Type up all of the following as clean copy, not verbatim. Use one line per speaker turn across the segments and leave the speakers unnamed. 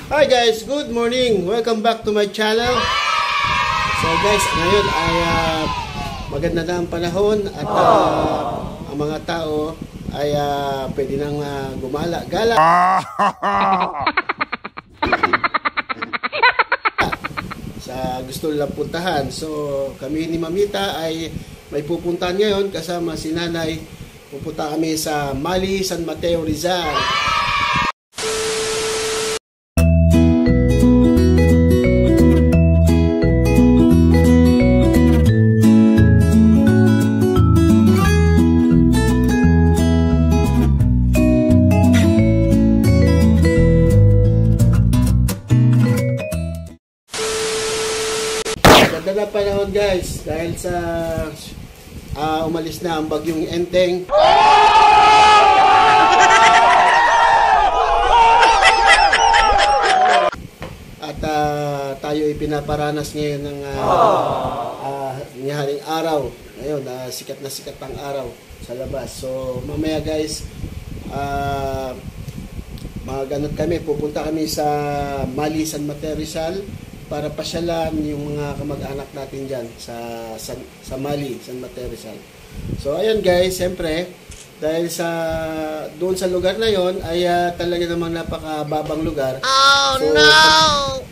Hi guys, good morning. Welcome back to my channel. So guys, ngayon ay maganda na ang panahon at ang mga tao ay pwede nang gumala-gala. Sa gusto nilang puntahan. So kami ni Mamita ay may pupuntahan ngayon kasama si Nanay. Pupunta kami sa Mali, San Mateo, Rizal. Ganda na panahon guys dahil sa umalis na ang bagyong Enteng. At tayo ay pinaparanas ngayon ng haring araw. Ngayon, sikat na sikat ang araw sa labas. So mamaya guys, magaganot kami, pupunta kami sa Mali, San Mateo, Rizal para pasyalan yung mga kamag-anak natin dyan sa Mali, San Mateo, Rizal. So ayan guys, siyempre dahil doon sa lugar na yon ay talaga namang napakababang lugar. Oh so, no!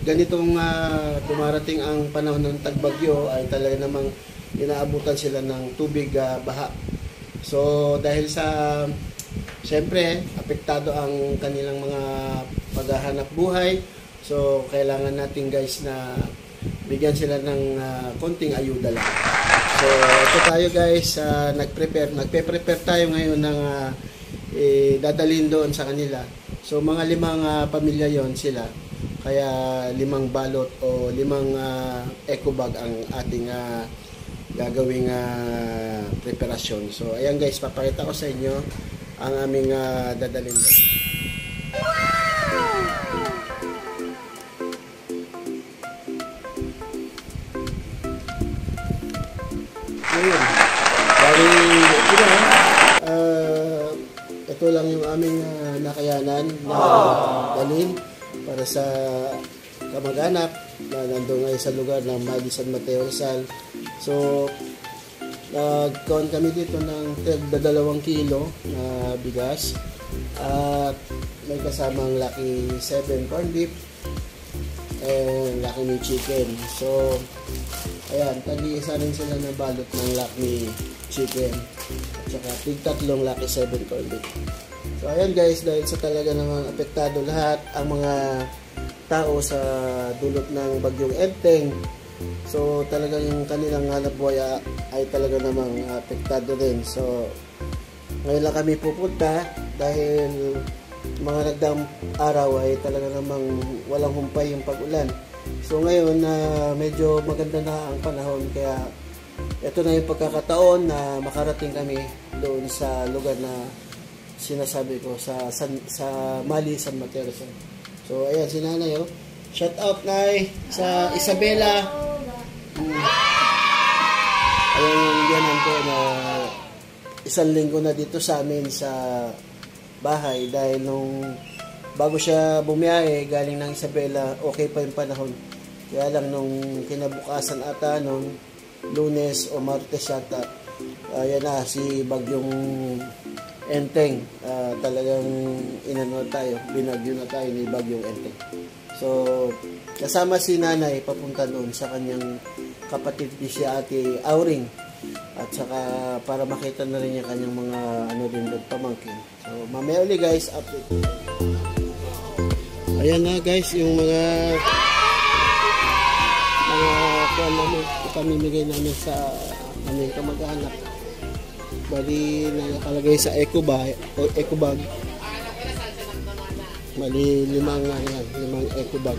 Ganitong dumarating ang panahon ng tagbagyo ay talaga namang inaabutan sila ng tubig, baha. So dahil siyempre apektado ang kanilang mga paghahanap buhay. So, kailangan natin guys na bigyan sila ng konting ayuda lang. So, ito tayo guys, nagpe-prepare tayo ngayon ng dadalhin doon sa kanila. So, mga 5 pamilya yon sila. Kaya 5 balot o 5 eco bag ang ating gagawing preparasyon. So, ayan guys, papakita ko sa inyo ang aming dadalhin doon. Ayun. Bali, ito lang yung aming nakayanan na dalhin para sa kamag-anak na nandun ngayon sa lugar ng Mali, San Mateo, Rizal. So, nag-count kami dito ng 2 kilo na bigas at may kasamang Lucky 7 corned beef and Lucky Me chicken. So, ayan, tag-iisa rin sila ng balot ng Lucky chicken at saka tig-3 Lucky 7 corned beef. So ayan guys, dahil sa talaga namang apektado lahat ang mga tao sa dulot ng bagyong Enteng. So talagang yung kanilang hanap buhay ay talaga namang apektado din. So ngayon lang kami pupunta dahil mga nagdaang araw ay talaga namang walang humpay yung pag-ulan. So ngayon medyo maganda na ang panahon kaya ito na yung pagkakataon na makarating kami doon sa lugar na sinasabi ko sa Mali, San Mateo. So ayan si Nanay oh. Shout out Nay sa Isabela. Ayun yung biyanan ko na 1 linggo na dito sa amin sa bahay dahil nung bago siya bumiyahe galing ng Isabela, okay pa yung panahon. Kaya lang nung kinabukasan ata nung Lunes o Martes ata, ayan na si bagyong Enteng. Talagang binagyo na tayo ni bagyong Enteng. So kasama si Nanay papunta doon sa kanyang kapatid si Ate Auring. At saka para makita na rin yung kanyang mga din doon, pamangkin. So mamaya ulit guys, update. Ayan na guys, yung mga pamimigay namin sa aming kamag-anak. Bali nakalagay sa eco bag. Bali 5 eco bag.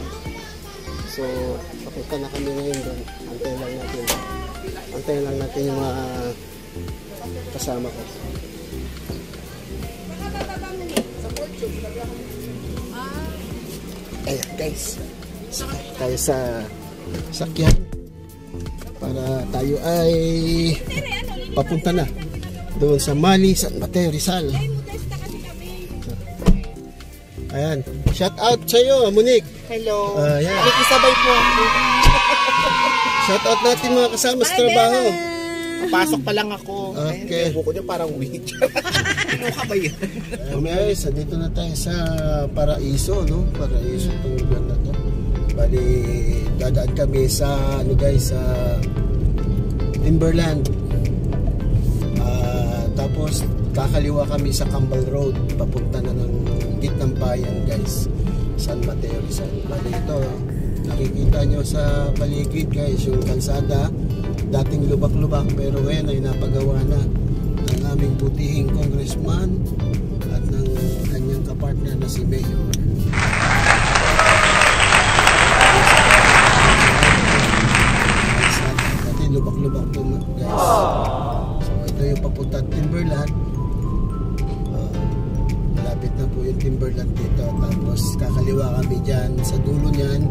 So papunta na kami ngayon doon. Antayin lang natin yung mga kasama ko. Ayan guys, sakay tayo sa sakyan para tayo ay papunta na doon sa Mali, San Mateo, Rizal. Ayan. Shout out sa iyo, Monique.
Hello.
Ayan.
Nakikisabay po ako.
Shout out natin mga kasama sa trabaho.
Papasok pa lang ako.
Okay.
Buko niya parang weed. Ano ka ba yun?
Guys, dito na tayo sa Paraiso, no? Paraiso itong lugar na to. Bali, dadaan kami sa, ano guys, sa Timberland. Tapos, kakaliwa kami sa Cambal Road. Papunta na ng gitnang bayan, guys. San Mateo Rizal. Bali, ito, nakikita nyo sa paligid, guys, yung kalsada. Dating lubak-lubak, pero ngayon ay napagawa na ng aming butihing congressman at ng kanyang kapartner na si Mayor. Dati lubak-lubak po, guys. So ito yung papunta Timberland. Malapit na po yung Timberland dito. Tapos kakaliwa kami dyan. Sa dulo niyan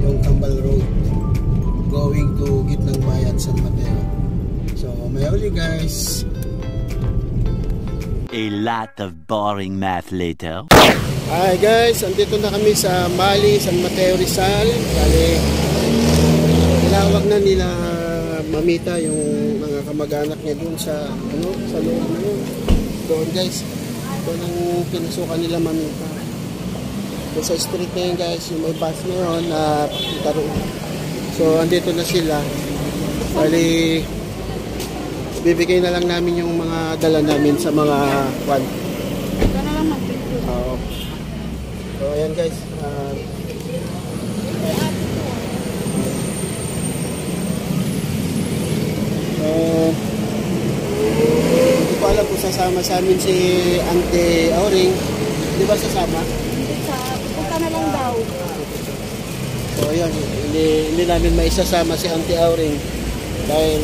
yung Cambal Road going to gitnang bayan San Mateo. So may uli guys.
A lot of boring math later.
Hi guys, andito na kami sa Mali, San Mateo Rizal. Bali, tinawag na nila Mamita yung mga kamag-anak niya dun sa sa loob na yun. Doon guys, doon ang pinasukan nila Mamita. Doon sa street na yun guys, yung may bus na yun na pakita roon. So andito na sila. Bali, bibigay na lang namin yung mga dala namin sa mga kwan.
Ito na lang mag-picture.
Oo. So ayan guys. Hindi ko alam kung sasama sa amin si Ante Auring. Di ba sasama?
Punta na lang daw.
So ayan, hindi namin maisasama si Ante Auring dahil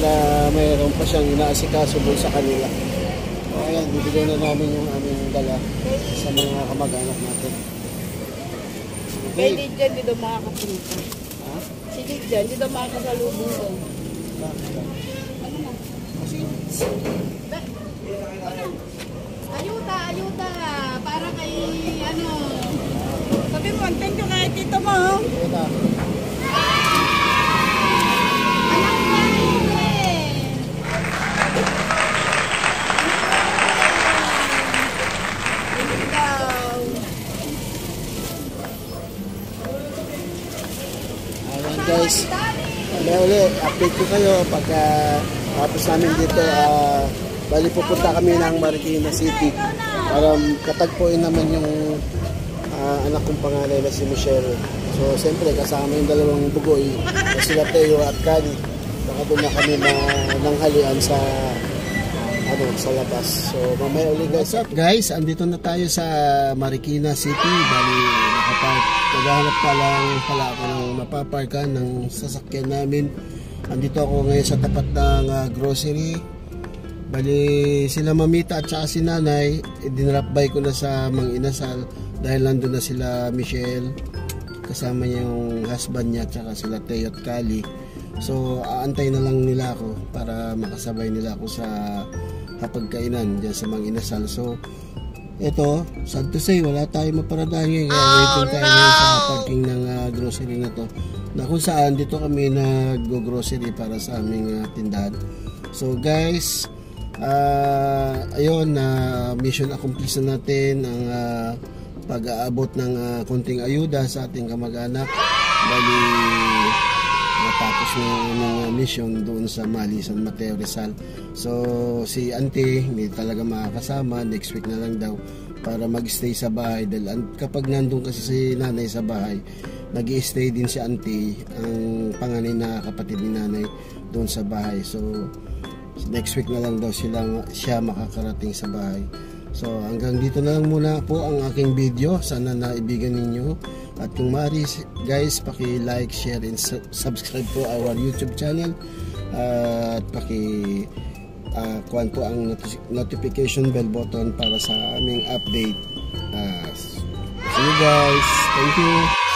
mayroon pa siyang inaasikaso doon sa kanila. So ayan, bibigyan na namin yung aming dala sa mga kamag-anak natin.
Kay Lidjan, di daw makakapunta.
Ha?
Si Lidjan, di daw makakasalubong doon. Ano na? Ayuta, ayuta. Para kay, ano. Sabi mo, thank you kay tito mo.
Ayuta.
Anak niya,
Ayan guys. May uli, update ko kayo pagka tapos namin dito. Bali pupunta kami ng Marikina City para katagpuin naman yung anak kong panganay na si Michelle. So siyempre kasama yung dalawang bugoy na sila Teo at Kali. Baka doon na kami nanghalian sa sa labas. So mamaya uli guys. What's up guys? Andito na tayo sa Marikina City. Bali nakapark. Naghahanap pala ako ng mapaparkan ng sasakyan namin. Andito ako ngayon sa tapat ng grocery. Bali sila Mamita at saka si Nanay, dinrap by ko na sa Mang Inasal dahil nandun na sila Michelle, kasama niya yung husband niya at saka sila Teo at Kali. So aantay na lang nila ako para makasabay nila ako sa hapagkainan dyan sa Mang Inasal. So ito, sad to say, wala tayong maparadahan ngayon. Kaya waiting tayo ngayon sa parking ng grocery na to. Na kung saan dito kami nag-grocery para sa aming tindahan. So guys, ayun, mission accomplished na natin ang pag-aabot ng konting ayuda sa ating kamag-anak. Bali, natapos ng mission doon sa Mali, San Mateo Rizal. So si Auntie hindi talaga makakasama, next week na lang daw para mag-stay sa bahay dahil kapag nandun kasi si Nanay sa bahay, nag-i-stay din si Auntie, ang panganay na kapatid ni Nanay, doon sa bahay. So next week na lang daw siya makakarating sa bahay. So hanggang dito na lang muna po ang aking video. Sana naibigan ninyo. At kung maaari guys, paki-like, share, and subscribe po our YouTube channel. At kuhan po ang notification bell button para sa aming update. See you guys. Thank you.